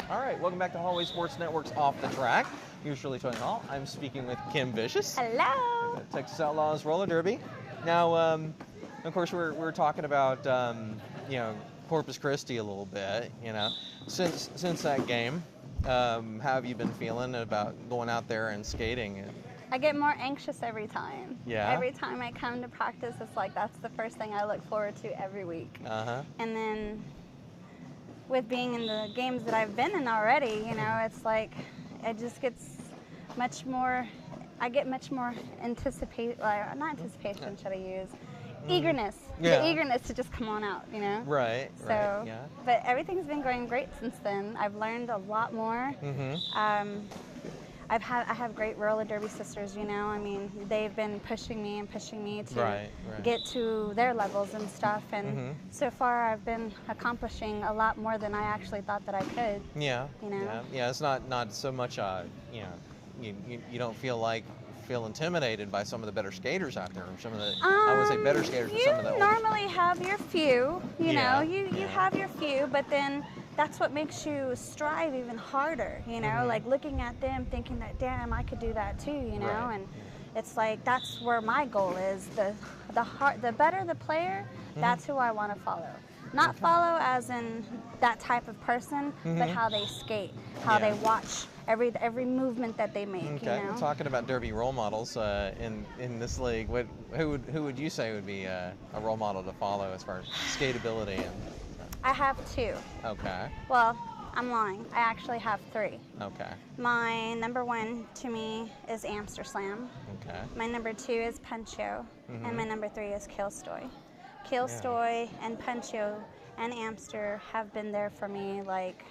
All right, welcome back to Hallway Sports Network's Off the Track. Here's Shirley Tony Hall. I'm speaking with Kim Vicious. Hello. Texas Outlaws roller derby. Now, of course, we're talking about Corpus Christi a little bit. Since that game, how have you been feeling about going out there and skating? I get more anxious every time. Yeah? Every time I come to practice, it's like that's the first thing I look forward to every week. Uh-huh. And then with being in the games that I've been in already, it's like it just gets much more, I get much more not anticipation should I use, eagerness. Yeah. The eagerness to just come on out, Right, So, right, yeah. But everything's been going great since then. I've learned a lot more. Mm-hmm. I have great roller derby sisters, they've been pushing me to get to their levels and stuff, and so far I've been accomplishing a lot more than I actually thought that I could. Yeah. Yeah, it's not so much you don't feel intimidated by some of the better skaters out there, or some of the I would say better skaters, but some of the You normally have your few, you have your few, but then that's what makes you strive even harder, like looking at them thinking that, damn, I could do that too, Right. and it's like that's where my goal is. The better the player, that's who I want to follow. Not follow as in that type of person, but how they skate, how they watch every movement that they make. Okay. Talking about derby role models in this league, who would you say would be a role model to follow as far as skateability and? I have two. Okay. Well, I'm lying. I actually have three. Okay. My number one to me is Amsterslam. Okay. My number two is Puncho, and my number three is Kilstoy. Kilstoy and Puncho and Amster have been there for me like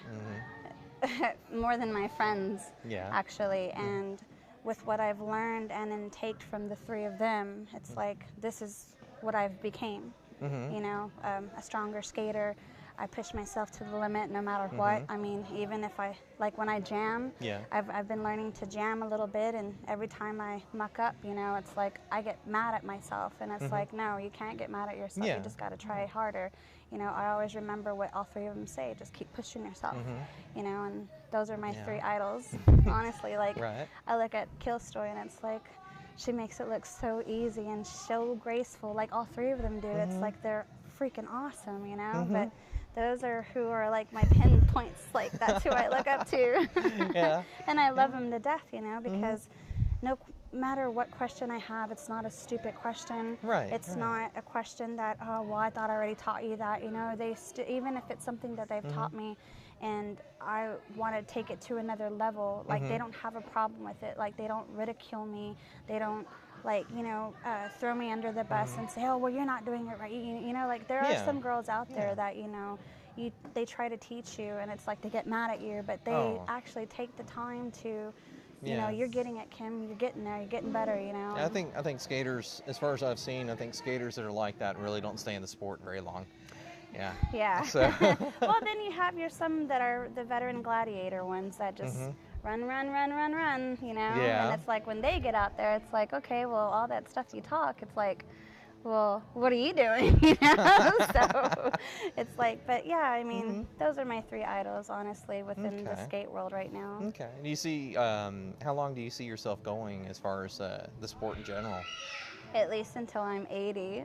more than my friends, actually. And with what I've learned and intaked from the three of them, it's like this is what I've became. A stronger skater. I push myself to the limit no matter what. I mean, even if when I jam, I've been learning to jam a little bit, and every time I muck up, it's like I get mad at myself, and it's like, no, you can't get mad at yourself. You just got to try harder. I always remember what all three of them say, just keep pushing yourself, and those are my three idols, honestly. Like, I look at Kilstoy, and it's like, she makes it look so easy and so graceful, like all three of them do. It's like they're freaking awesome, but those are who are like my pinpoints, like that's who I look up to. And I love them to death, because no matter what question I have, it's not a stupid question. It's not a question that, oh, well, I thought I already taught you that. Even if it's something that they've taught me and I want to take it to another level, like they don't have a problem with it. Like they don't ridicule me. They don't throw me under the bus and say, oh, well, you're not doing it right. Like there are some girls out there that, they try to teach you, and it's like they get mad at you, but they actually take the time to, you're getting it, Kim, you're getting there, you're getting better, I think skaters, as far as I've seen, I think skaters that are like that really don't stay in the sport very long. Yeah. So. Well, then you have some that are the veteran gladiator ones that just run, and it's like when they get out there, it's like, okay, well, all that stuff you talk, it's like, well, what are you doing? So it's like, but yeah, I mean, those are my three idols, honestly, within the skate world right now. Okay. Do you see, how long do you see yourself going as far as the sport in general? At least until I'm 80.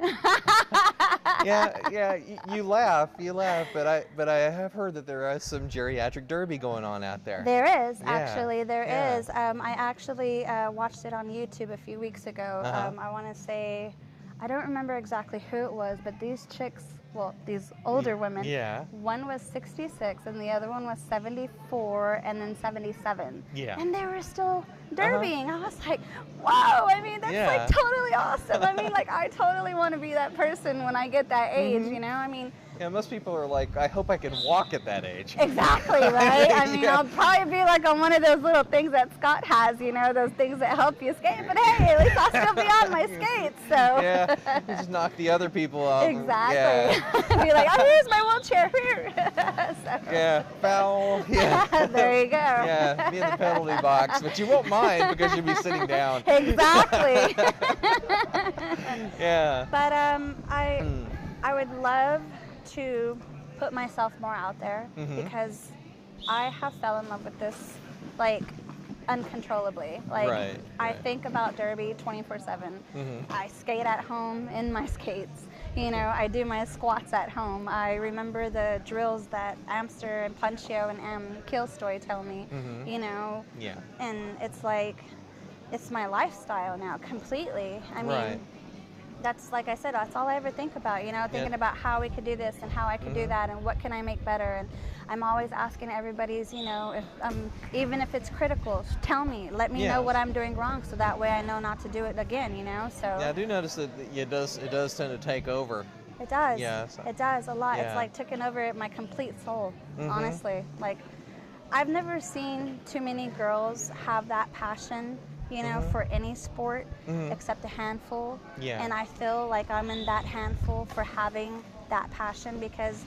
Yeah. You laugh, but I have heard that there is some geriatric derby going on out there. There is, actually, there is. I actually watched it on YouTube a few weeks ago. I want to say, I don't remember exactly who it was, but these chicks, well, these older women, one was 66 and the other one was 74 and then 77. And they were still derbying. I was like, wow, I mean, that's like totally awesome. I mean, like, I totally want to be that person when I get that age, I mean. Yeah, most people are like, I hope I can walk at that age. Exactly, right? I mean, I'll probably be like on one of those little things that Scott has, those things that help you skate. But hey, at least I'll still be on my skates, so. Yeah, you just knock the other people off. Exactly. Be like, oh, here's my wheelchair, here. So. Yeah, foul. Yeah. There you go. Yeah, be in the penalty box, but you won't mind because you'll be sitting down. Exactly. Yeah. But I would love to put myself more out there because I have fell in love with this, like, uncontrollably. Like, Right, I right. think about derby 24/7. I skate at home in my skates. You know, I do my squats at home. I remember the drills that Amster and Punchio and Kilstoy tell me. You know, Yeah. and it's like, it's my lifestyle now completely. I mean, Right. that's, like I said, that's all I ever think about, you know, thinking about how we could do this and how I could do that and what can I make better. And I'm always asking everybody's, you know, if even if it's critical, tell me, let me know what I'm doing wrong, so that way I know not to do it again, you know. So Yeah, I do notice that it does tend to take over. it does. Yeah, so- It does a lot. Yeah. It's like taking over my complete soul, honestly. Like, I've never seen too many girls have that passion, you know, for any sport except a handful. Yeah. And I feel like I'm in that handful for having that passion, because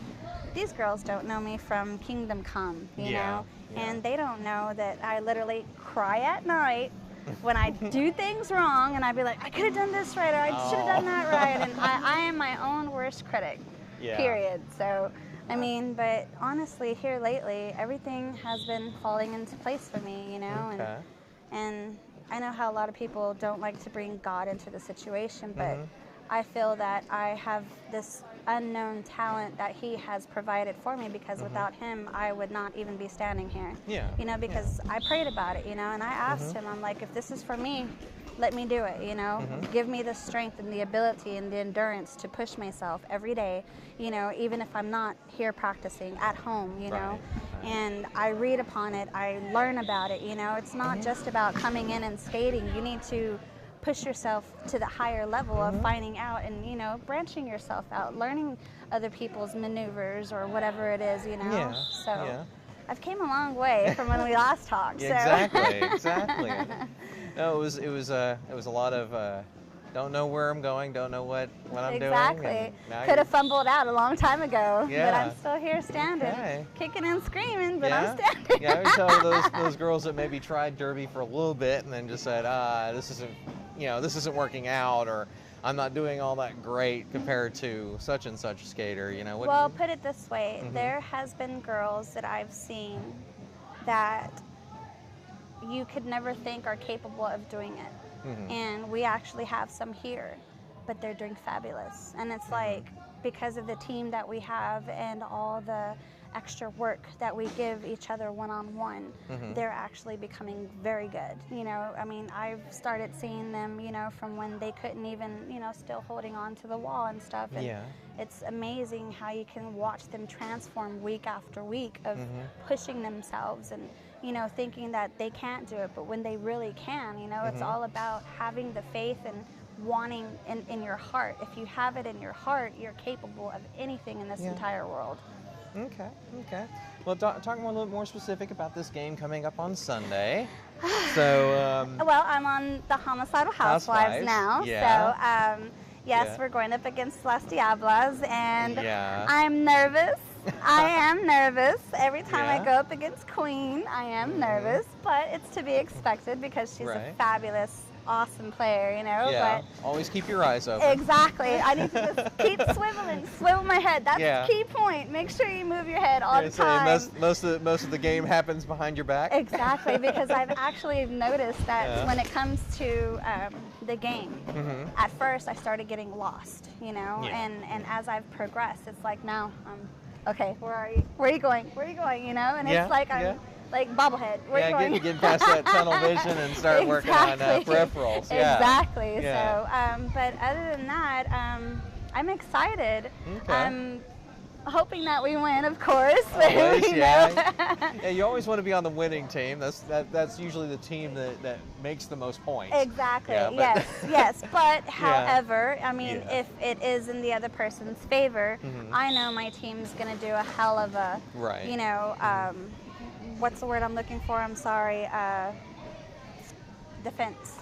these girls don't know me from Kingdom Come, you know, and they don't know that I literally cry at night when I do things wrong, and I'd be like, I could have done this right, or I should have done that right, and I am my own worst critic, period. So, I mean, but honestly, here lately, everything has been falling into place for me, you know, and I know how a lot of people don't like to bring God into the situation, but I feel that I have this unknown talent that He has provided for me, because without Him, I would not even be standing here. Yeah. You know, because I prayed about it, you know, and I asked Him, I'm like, if this is for me, let me do it, you know. Give me the strength and the ability and the endurance to push myself every day, you know, even if I'm not here practicing at home, you know. And I read upon it, I learn about it, you know. It's not just about coming in and skating. You need to push yourself to the higher level of finding out and, you know, branching yourself out, learning other people's maneuvers or whatever it is, you know. So I've came a long way from when we last talked. So. Exactly. No, it was a lot of don't know where I'm going, don't know what I'm doing. Exactly. Could have fumbled out a long time ago, but Yeah. I'm still here standing, Okay. kicking and screaming, but I'm standing. Yeah, I would tell those girls that maybe tried derby for a little bit and then just said, this isn't working out, or I'm not doing all that great compared to such and such skater, you know. Well, put it this way, there has been girls that I've seen that you could never think are capable of doing it. And we actually have some here, but they're doing fabulous. And it's like, because of the team that we have and all the extra work that we give each other one-on-one, they're actually becoming very good. You know, I mean, I've started seeing them, you know, from when they couldn't even, you know, still holding on to the wall and stuff. And it's amazing how you can watch them transform week after week of pushing themselves and, you know, thinking that they can't do it, but when they really can, you know, it's all about having the faith and wanting in your heart. If you have it in your heart, you're capable of anything in this entire world. Okay. Well, talking a little bit more specific about this game coming up on Sunday. So, well, I'm on the Homicidal Housewives now. Yeah. So, yes, we're going up against Las Diablas, and Yeah. I'm nervous. I am nervous. Every time I go up against Queen, I am nervous, but it's to be expected because she's a fabulous, awesome player, you know. Yeah. But Always keep your eyes open. exactly. I need to just keep swivel my head. That's the key point. Make sure you move your head all the time. Most of the game happens behind your back. Exactly, because I've actually noticed that when it comes to the game, at first I started getting lost, you know, and as I've progressed, it's like, now okay, where are you? Where are you going? Where are you going? You know, and it's like I'm like bobblehead. Where are you going? Getting past that tunnel vision and start working on peripherals. Yeah. Exactly. Yeah. So, but other than that, I'm excited. Okay. I'm hoping that we win, of course. Always, you know? Yeah, you always want to be on the winning team. That's usually the team that makes the most points. Exactly. Yeah, yes. But however, I mean, if it is in the other person's favor, I know my team's going to do a hell of a, you know, what's the word I'm looking for? I'm sorry. Defense.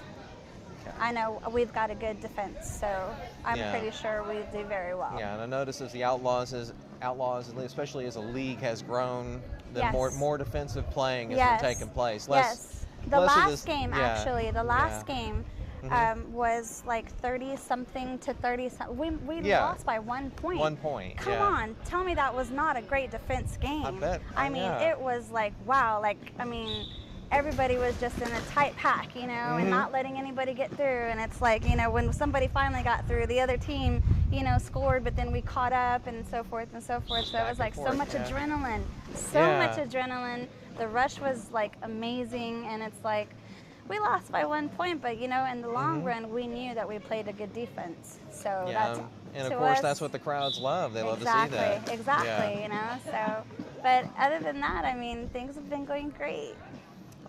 Okay. I know we've got a good defense, so I'm pretty sure we do very well. Yeah, and I notice as the Outlaws, especially as a league, has grown, the more defensive playing has been taking place. The last game, actually, the last game, was like 30 something to 30 something. We Yeah. lost by 1 point. 1 point. Come yeah. on, tell me that was not a great defense game. I bet. I mean, yeah. it was like, wow, like, I mean, everybody was just in a tight pack, you know, and not letting anybody get through. And it's like, you know, when somebody finally got through, the other team, you know, scored, but then we caught up and so forth and so forth. So it was like so much adrenaline, so much adrenaline. The rush was like amazing, and it's like, we lost by 1 point, but you know, in the long run, we knew that we played a good defense. So that's, and of to course, us, that's what the crowds love. They love to see exactly, that. exactly, Yeah. you know. So, but other than that, I mean, things have been going great.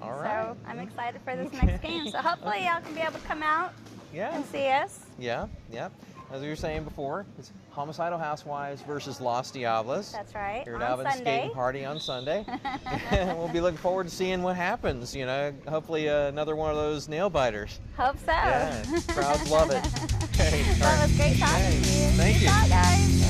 All right. So I'm excited for this next game. So hopefully y'all can be able to come out Yeah. and see us. Yeah. Yeah. As we were saying before, it's Homicidal Housewives versus Los Diablos. That's right. Here at On Alvin's Sunday. Skating Party on Sunday. We'll be looking forward to seeing what happens. You know, hopefully another one of those nail biters. Hope so. Yeah. Crowds love it. Okay. That was great talking to you. Thank Peace you. out, guys.